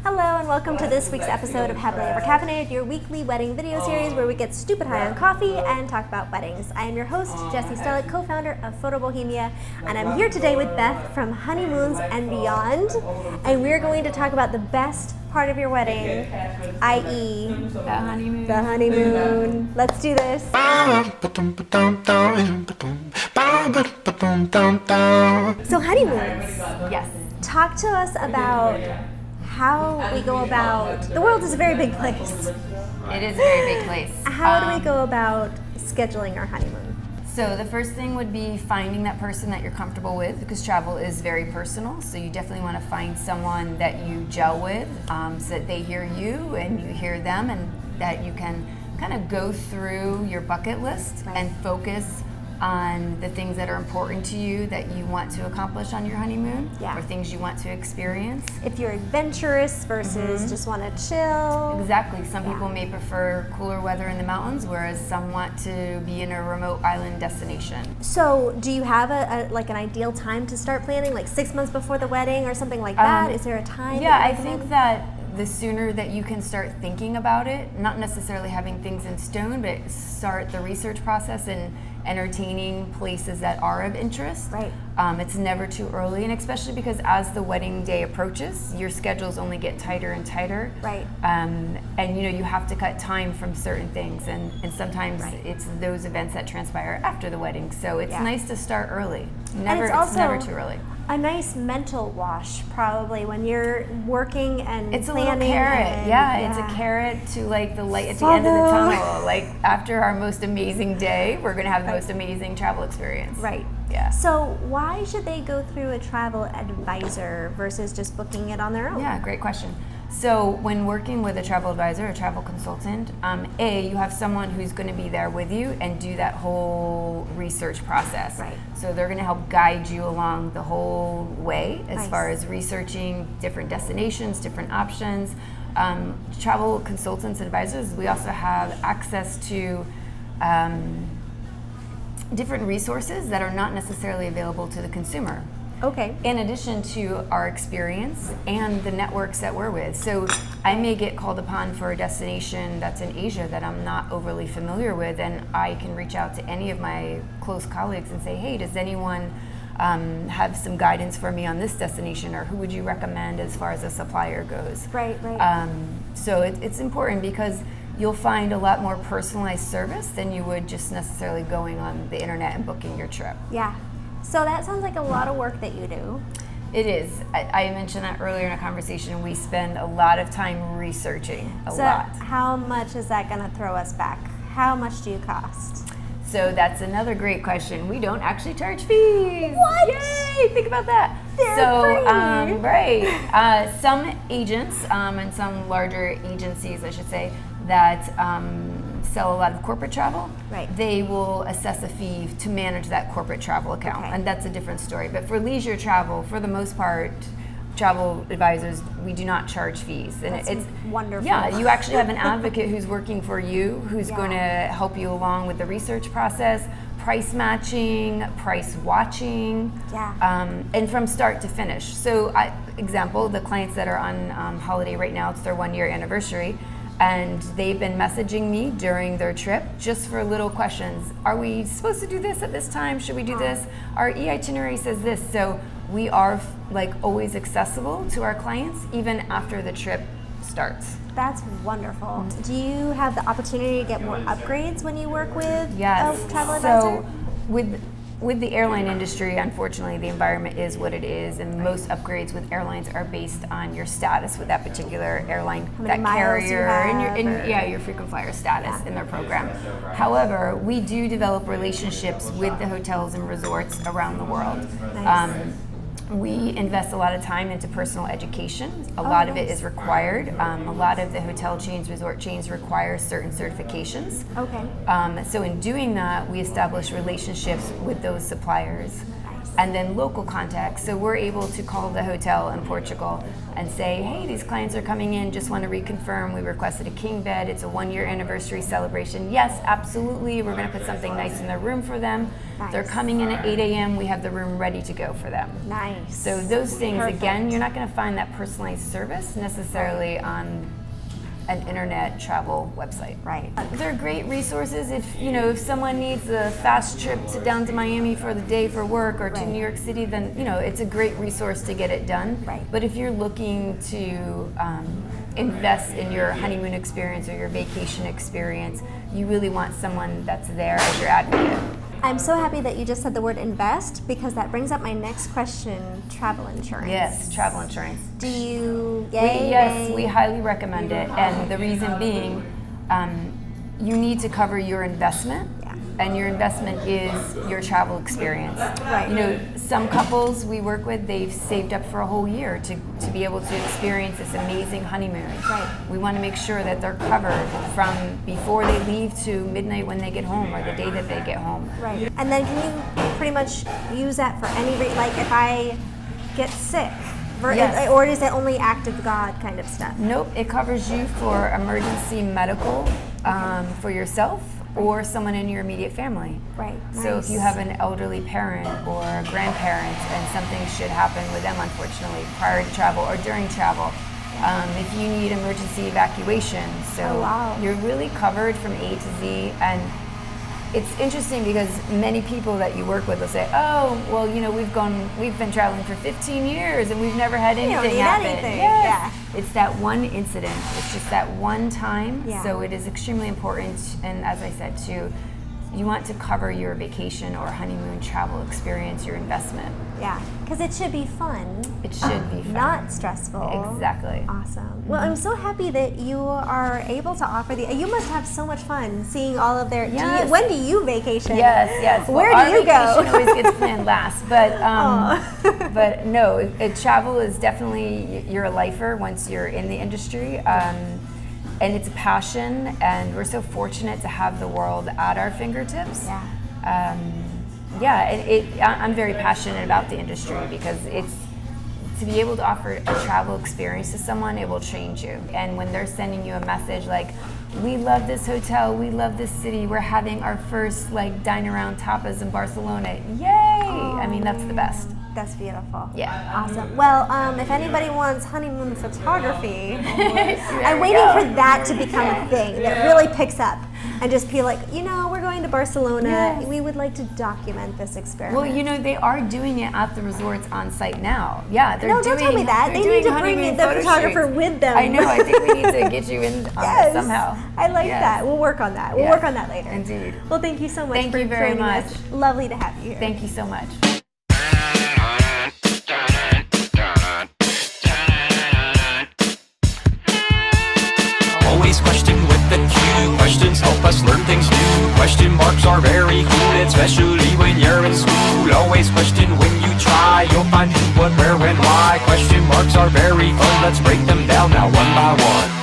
Hello and welcome to this week's episode of Happily Ever Caffeinated, your weekly wedding video series where we get stupid high on coffee and talk about weddings. I am your host, Pavel Stehlik, co-founder of Photo Bohemia, and I'm here today with Beth from Honeymoons and Beyond, and we're going to talk about the best part of your wedding, i.e. the honeymoon. The honeymoon. Let's do this. So honeymoons. Yes. Talk to us about how we go about, the world is a very big place. It is a very big place. How do we go about scheduling our honeymoon? So the first thing would be finding that person that you're comfortable with, because travel is very personal. So you definitely want to find someone that you gel with, so that they hear you and you hear them, and that you can kind of go through your bucket list and focus on the things that are important to you that you want to accomplish on your honeymoon, or things you want to experience. If you're adventurous versus just want to chill. Exactly. Some people may prefer cooler weather in the mountains, whereas some want to be in a remote island destination. So do you have an ideal time to start planning, like 6 months before the wedding or something like that? Is there a time? Yeah, I think that the sooner that you can start thinking about it, not necessarily having things in stone, but start the research process and entertaining places that are of interest. Right. It's never too early, and especially because as the wedding day approaches, your schedules only get tighter and tighter. Right. And you have to cut time from certain things, and sometimes it's those events that transpire after the wedding. So it's nice to start early. It's never too early. A nice mental wash, probably, when you're working and it's planning. A little carrot, it's a carrot to like the light at the end of the tunnel. Like after our most amazing day, we're going to have the most amazing travel experience. Right. Yeah. So why should they go through a travel advisor versus just booking it on their own? Yeah, great question. So when working with a travel advisor, a travel consultant, you have someone who's going to be there with you and do that whole research process. Right. So they're going to help guide you along the whole way as far as researching different destinations, different options. Travel consultants and advisors, we also have access to different resources that are not necessarily available to the consumer. Okay. In addition to our experience and the networks that we're with. So I may get called upon for a destination that's in Asia that I'm not overly familiar with, and I can reach out to any of my close colleagues and say, hey, does anyone have some guidance for me on this destination, or who would you recommend as far as a supplier goes? Right. So it's important because you'll find a lot more personalized service than you would just necessarily going on the internet and booking your trip. Yeah. So that sounds like a lot of work that you do. It is. I mentioned that earlier in a conversation. We spend a lot of time researching, a lot. How much is that going to throw us back? How much do you cost? So that's another great question. We don't actually charge fees. What? Yay! Think about that. They're free. Right. Some agents and some larger agencies, I should say, that sell a lot of corporate travel, they will assess a fee to manage that corporate travel account, and that's a different story. But for leisure travel, for the most part, travel advisors, we do not charge fees. And it's wonderful. Yeah, you actually have an advocate who's working for you, who's going to help you along with the research process, price matching, price watching, and from start to finish. So, example, the clients that are on holiday right now, it's their 1-year anniversary, and they've been messaging me during their trip just for little questions. Are we supposed to do this at this time? Should we do this? Our itinerary says this. So we are always accessible to our clients even after the trip starts. That's wonderful. Do you have the opportunity to get more upgrades when you work with a travel advisor? So with the airline industry, unfortunately, the environment is what it is, and most upgrades with airlines are based on your status with that particular airline, that carrier, and your frequent flyer status in their program. However, we do develop relationships with the hotels and resorts around the world. Nice. We invest a lot of time into personal education. A lot of it is required. A lot of the hotel chains, resort chains require certain certifications. Okay. So in doing that, we establish relationships with those suppliers. Nice. And then local contacts. So we're able to call the hotel in Portugal and say, hey, these clients are coming in, just want to reconfirm. We requested a king bed. It's a 1-year anniversary celebration. Yes, absolutely. We're going to put something nice in their room for them. Nice. They're coming in at 8 a.m. We have the room ready to go for them. Nice. So those things, Perfect. again, you're not going to find that personalized service necessarily on an internet travel website. Right. They're great resources if someone needs a fast trip down to Miami for the day for work or to New York City, then it's a great resource to get it done. Right. But if you're looking to invest in your honeymoon experience or your vacation experience, you really want someone that's there as your advocate. I'm so happy that you just said the word invest, because that brings up my next question, travel insurance. Yes, travel insurance. Do you, We highly recommend it, and the reason being, you need to cover your investment, and your investment is your travel experience. Right. Some couples we work with, they've saved up for a whole year to be able to experience this amazing honeymoon. Right. We want to make sure that they're covered from before they leave to midnight when they get home or the day that they get home. Right. And then can you pretty much use that for any like if I get sick? Yes. Or is it only act of God kind of stuff? Nope, it covers you for emergency medical for yourself or someone in your immediate family. Right. So if you have an elderly parent or a grandparent and something should happen with them, unfortunately, prior to travel or during travel, if you need emergency evacuation, so you're really covered from A to Z. And it's interesting because many people that you work with will say, oh, well, we've been traveling for 15 years and we've never had anything happen. Yes. It's that one incident. It's just that one time. Yeah. So it is extremely important. And as I said, too, you want to cover your vacation or honeymoon travel experience, your investment. Yeah, because it should be fun. It should be fun. Not stressful. Exactly. Awesome. Well, I'm so happy that you are able to offer you must have so much fun seeing all of their, Yes. when do you vacation? Yes. Where Well, do you go? Our vacation always gets planned last, but no, travel is definitely, you're a lifer once you're in the industry. And it's a passion, and we're so fortunate to have the world at our fingertips. I'm very passionate about the industry because it's to be able to offer a travel experience to someone, it will change you. And when they're sending you a message like, we love this hotel, we love this city, we're having our first dine around tapas in Barcelona, yay! I mean, that's the best. That's beautiful. Yeah. Awesome. Well, if anybody wants honeymoon photography, I'm waiting for that to become a thing that really picks up and just be like, we're going to Barcelona. Yes. We would like to document this experiment. Well, they are doing it at the resorts on site now. Yeah, they're doing. Don't tell me that. They need to bring in the photographer with them. I know. I think we need to get you in on it somehow. I like that. We'll work on that. We'll work on that later. Indeed. Well, thank you so much Thank for you very joining much. us. Lovely to have you here. Thank you so much. Always question with the Q. Questions help us learn things new. Question marks are very cool, especially when you're in school. Always question when you try. You'll find who, what, where, when, why. Question marks are very fun. Let's break them down now one by one.